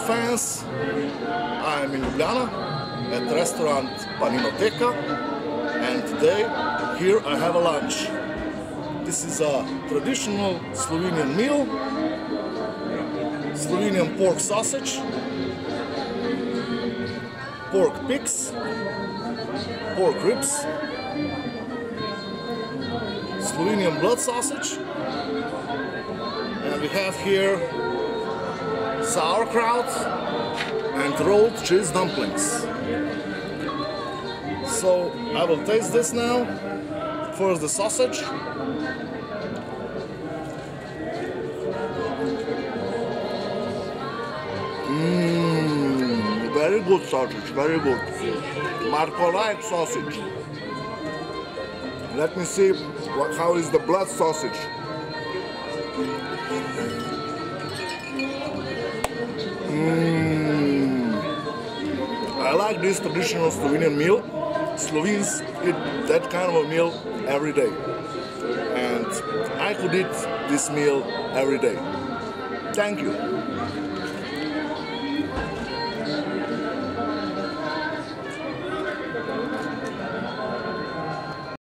fans. I'm in Ljubljana at restaurant Paninoteka, and today here I have a lunch. This is a traditional Slovenian meal, Slovenian pork sausage, pork pigs, pork ribs, Slovenian blood sausage, and we have here sauerkraut and rolled cheese dumplings. So I will taste this now. First the sausage. Very good sausage, very good. Marko-like sausage. Let me see how is the blood sausage. I like this traditional Slovenian meal. Slovenes eat that kind of a meal every day. And I could eat this meal every day. Thank you.